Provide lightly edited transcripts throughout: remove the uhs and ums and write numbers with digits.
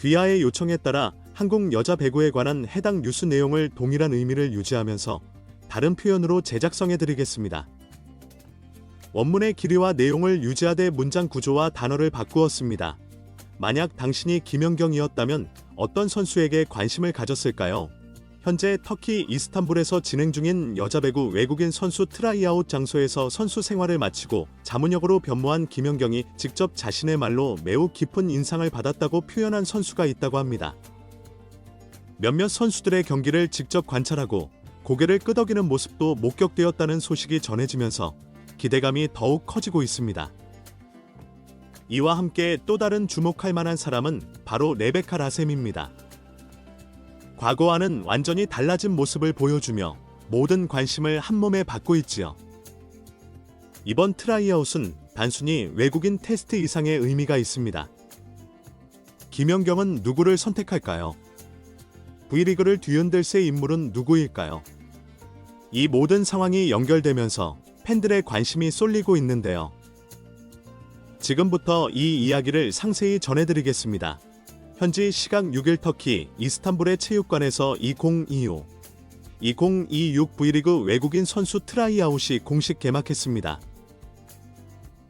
귀하의 요청에 따라 한국 여자 배구에 관한 해당 뉴스 내용을 동일한 의미를 유지하면서 다른 표현으로 제작성해드리겠습니다. 원문의 길이와 내용을 유지하되 문장 구조와 단어를 바꾸었습니다. 만약 당신이 김연경이었다면 어떤 선수에게 관심을 가졌을까요? 현재 터키 이스탄불에서 진행 중인 여자배구 외국인 선수 트라이아웃 장소에서 선수 생활을 마치고 자문역으로 변모한 김연경이 직접 자신의 말로 매우 깊은 인상을 받았다고 표현한 선수가 있다고 합니다. 몇몇 선수들의 경기를 직접 관찰하고 고개를 끄덕이는 모습도 목격되었다는 소식이 전해지면서 기대감이 더욱 커지고 있습니다. 이와 함께 또 다른 주목할 만한 사람은 바로 레베카 라셈입니다. 과거와는 완전히 달라진 모습을 보여주며 모든 관심을 한몸에 받고 있지요. 이번 트라이아웃은 단순히 외국인 테스트 이상의 의미가 있습니다. 김연경은 누구를 선택할까요? V리그를 뒤흔들 새 인물은 누구일까요? 이 모든 상황이 연결되면서 팬들의 관심이 쏠리고 있는데요. 지금부터 이 이야기를 상세히 전해드리겠습니다. 현지 시각 6일 터키 이스탄불의 체육관에서 2026 V리그 외국인 선수 트라이아웃이 공식 개막했습니다.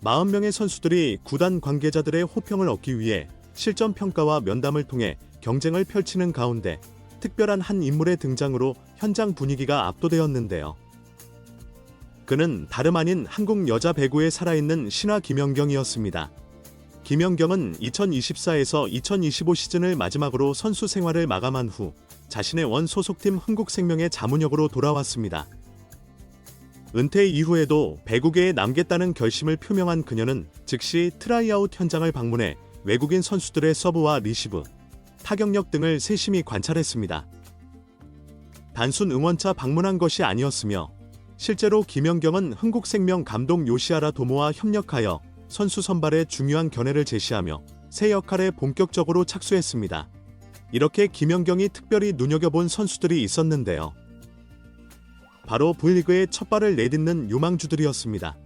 40명의 선수들이 구단 관계자들의 호평을 얻기 위해 실전 평가와 면담을 통해 경쟁을 펼치는 가운데 특별한 한 인물의 등장으로 현장 분위기가 압도되었는데요. 그는 다름 아닌 한국 여자 배구에 살아있는 신화 김연경이었습니다. 김연경은 2024에서 2025 시즌을 마지막으로 선수 생활을 마감한 후 자신의 원 소속팀 흥국생명의 자문역으로 돌아왔습니다. 은퇴 이후에도 배구계에 남겠다는 결심을 표명한 그녀는 즉시 트라이아웃 현장을 방문해 외국인 선수들의 서브와 리시브, 타격력 등을 세심히 관찰했습니다. 단순 응원차 방문한 것이 아니었으며 실제로 김연경은 흥국생명 감독 요시하라 도모와 협력하여 선수 선발에 중요한 견해를 제시하며 새 역할에 본격적으로 착수했습니다. 이렇게 김연경이 특별히 눈여겨본 선수들이 있었는데요. 바로 V리그의 첫 발을 내딛는 유망주들이었습니다.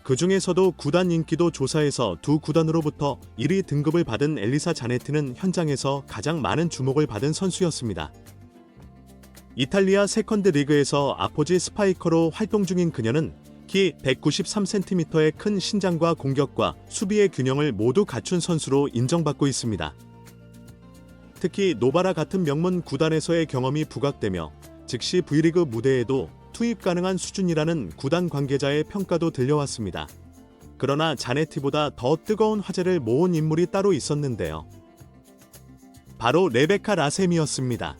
그 중에서도 구단 인기도 조사에서 두 구단으로부터 1위 등급을 받은 엘리사 자네트는 현장에서 가장 많은 주목을 받은 선수였습니다. 이탈리아 세컨드 리그에서 아포지 스파이커로 활동 중인 그녀는 키 193cm의 큰 신장과 공격과 수비의 균형을 모두 갖춘 선수로 인정받고 있습니다. 특히 노바라 같은 명문 구단에서의 경험이 부각되며 즉시 V리그 무대에도 투입 가능한 수준이라는 구단 관계자의 평가도 들려왔습니다. 그러나 자네티보다 더 뜨거운 화제를 모은 인물이 따로 있었는데요. 바로 레베카 라셈이었습니다.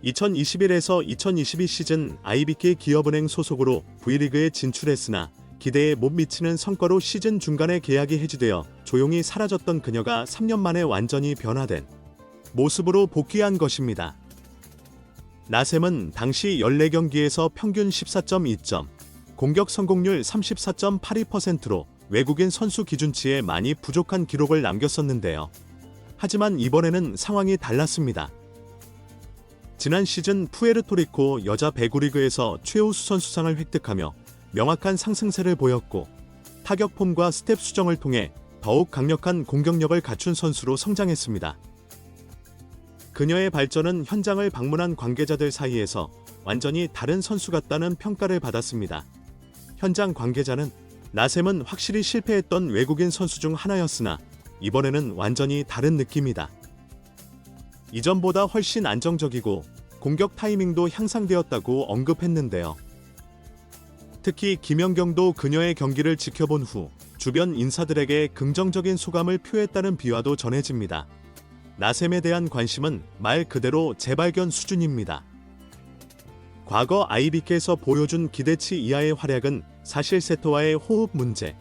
2021에서 2022 시즌 IBK 기업은행 소속으로 V리그에 진출했으나 기대에 못 미치는 성과로 시즌 중간에 계약이 해지되어 조용히 사라졌던 그녀가 3년 만에 완전히 변화된 모습으로 복귀한 것입니다. 라셈은 당시 14경기에서 평균 14.2점, 공격 성공률 34.82%로 외국인 선수 기준치에 많이 부족한 기록을 남겼었는데요. 하지만 이번에는 상황이 달랐습니다. 지난 시즌 푸에르토리코 여자 배구리그에서 최우수 선수상을 획득하며 명확한 상승세를 보였고 타격 폼과 스텝 수정을 통해 더욱 강력한 공격력을 갖춘 선수로 성장했습니다. 그녀의 발전은 현장을 방문한 관계자들 사이에서 완전히 다른 선수 같다는 평가를 받았습니다. 현장 관계자는 라셈은 확실히 실패했던 외국인 선수 중 하나였으나 이번에는 완전히 다른 느낌이다. 이전보다 훨씬 안정적이고 공격 타이밍도 향상되었다고 언급했는데요. 특히 김연경도 그녀의 경기를 지켜본 후 주변 인사들에게 긍정적인 소감을 표했다는 비화도 전해집니다. 라셈에 대한 관심은 말 그대로 재발견 수준입니다. 과거 IBK에서 보여준 기대치 이하의 활약은 사실 세터와의 호흡 문제,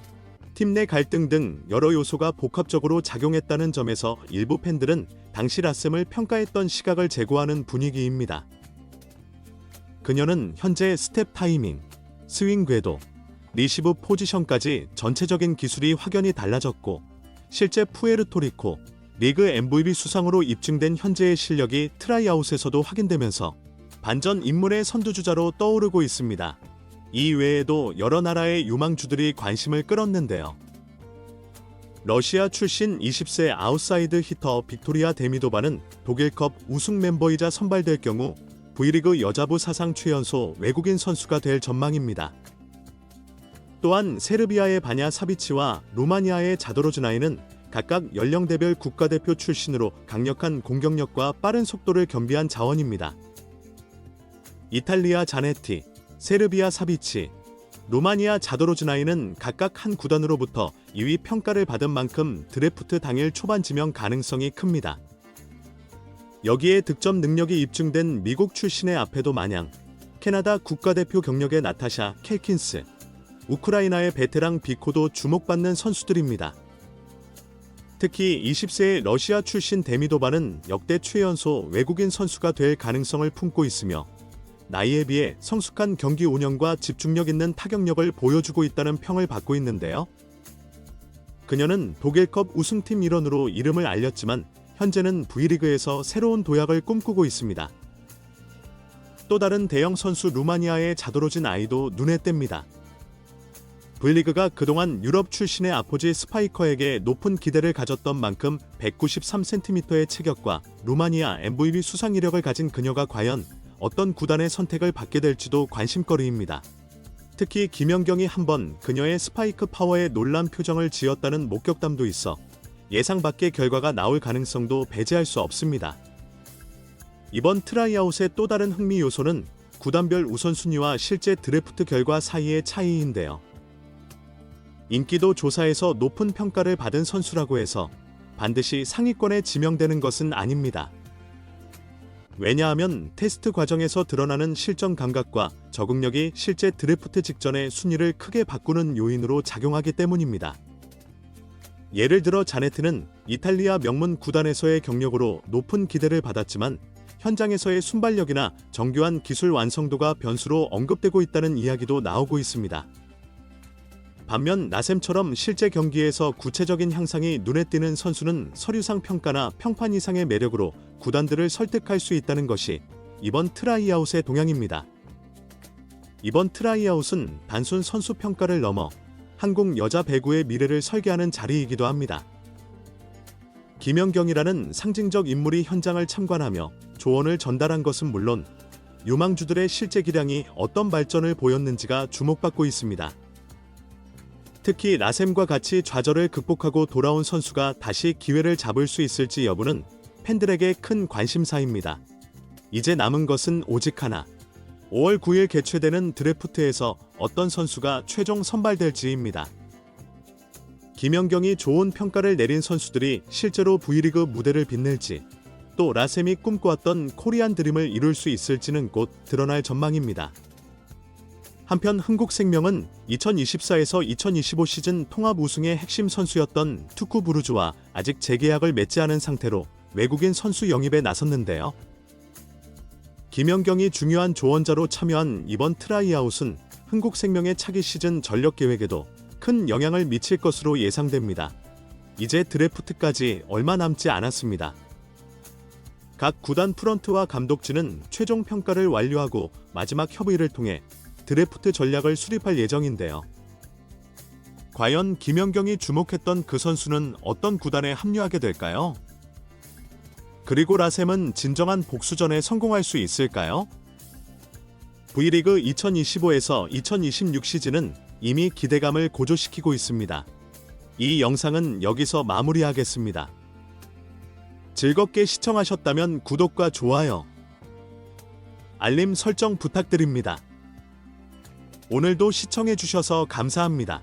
팀 내 갈등 등 여러 요소가 복합적으로 작용했다는 점에서 일부 팬들은 당시 라셈을 평가했던 시각을 제고하는 분위기입니다. 그녀는 현재 스텝 타이밍, 스윙 궤도, 리시브 포지션까지 전체적인 기술이 확연히 달라졌고 실제 푸에르토리코 리그 MVP 수상으로 입증된 현재의 실력이 트라이아웃에서도 확인되면서 반전 인물의 선두주자로 떠오르고 있습니다. 이 외에도 여러 나라의 유망주들이 관심을 끌었는데요. 러시아 출신 20세 아웃사이드 히터 빅토리아 데미도바는 독일컵 우승 멤버이자 선발될 경우 V리그 여자부 사상 최연소 외국인 선수가 될 전망입니다. 또한 세르비아의 바냐 사비치와 루마니아의 자도로즈나이는 각각 연령대별 국가대표 출신으로 강력한 공격력과 빠른 속도를 겸비한 자원입니다. 이탈리아 자네티, 세르비아 사비치, 루마니아 자도로즈나이는 각각 한 구단으로부터 2위 평가를 받은 만큼 드래프트 당일 초반 지명 가능성이 큽니다. 여기에 득점 능력이 입증된 미국 출신의 앞에도 마냥 캐나다 국가대표 경력의 나타샤 켈킨스, 우크라이나의 베테랑 비코도 주목받는 선수들입니다. 특히 20세의 러시아 출신 데미도바는 역대 최연소 외국인 선수가 될 가능성을 품고 있으며 나이에 비해 성숙한 경기 운영과 집중력 있는 타격력을 보여주고 있다는 평을 받고 있는데요. 그녀는 독일컵 우승팀 일원으로 이름을 알렸지만 현재는 V리그에서 새로운 도약을 꿈꾸고 있습니다. 또 다른 대형 선수 루마니아의 자도로진 아이도 눈에 띕니다. V리그가 그동안 유럽 출신의 아포지 스파이커에게 높은 기대를 가졌던 만큼 193cm의 체격과 루마니아 MVP 수상 이력을 가진 그녀가 과연 어떤 구단의 선택을 받게 될지도 관심거리입니다. 특히 김연경이 한번 그녀의 스파이크 파워에 놀란 표정을 지었다는 목격담도 있어 예상 밖의 결과가 나올 가능성도 배제할 수 없습니다. 이번 트라이아웃의 또 다른 흥미 요소는 구단별 우선순위와 실제 드래프트 결과 사이의 차이인데요. 인기도 조사에서 높은 평가를 받은 선수라고 해서 반드시 상위권에 지명되는 것은 아닙니다. 왜냐하면 테스트 과정에서 드러나는 실전 감각과 적응력이 실제 드래프트 직전의 순위를 크게 바꾸는 요인으로 작용하기 때문입니다. 예를 들어 자네트는 이탈리아 명문 구단에서의 경력으로 높은 기대를 받았지만 현장에서의 순발력이나 정교한 기술 완성도가 변수로 언급되고 있다는 이야기도 나오고 있습니다. 반면 나셈처럼 실제 경기에서 구체적인 향상이 눈에 띄는 선수는 서류상 평가나 평판 이상의 매력으로 구단들을 설득할 수 있다는 것이 이번 트라이아웃의 동향입니다. 이번 트라이아웃은 단순 선수 평가를 넘어 한국 여자 배구의 미래를 설계하는 자리이기도 합니다. 김연경이라는 상징적 인물이 현장을 참관하며 조언을 전달한 것은 물론 유망주들의 실제 기량이 어떤 발전을 보였는지가 주목받고 있습니다. 특히 라셈과 같이 좌절을 극복하고 돌아온 선수가 다시 기회를 잡을 수 있을지 여부는 팬들에게 큰 관심사입니다. 이제 남은 것은 오직 하나. 5월 9일 개최되는 드래프트에서 어떤 선수가 최종 선발될지입니다. 김연경이 좋은 평가를 내린 선수들이 실제로 V리그 무대를 빛낼지, 또 라셈이 꿈꿔왔던 코리안 드림을 이룰 수 있을지는 곧 드러날 전망입니다. 한편 흥국생명은 2024에서 2025 시즌 통합 우승의 핵심 선수였던 투쿠 부르주와 아직 재계약을 맺지 않은 상태로 외국인 선수 영입에 나섰는데요. 김연경이 중요한 조언자로 참여한 이번 트라이아웃은 흥국생명의 차기 시즌 전력 계획에도 큰 영향을 미칠 것으로 예상됩니다. 이제 드래프트까지 얼마 남지 않았습니다. 각 구단 프런트와 감독진은 최종 평가를 완료하고 마지막 협의를 통해 드래프트 전략을 수립할 예정인데요. 과연 김연경이 주목했던 그 선수는 어떤 구단에 합류하게 될까요? 그리고 라셈은 진정한 복수전에 성공할 수 있을까요? V리그 2025에서 2026 시즌은 이미 기대감을 고조시키고 있습니다. 이 영상은 여기서 마무리하겠습니다. 즐겁게 시청하셨다면 구독과 좋아요, 알림 설정 부탁드립니다. 오늘도 시청해주셔서 감사합니다.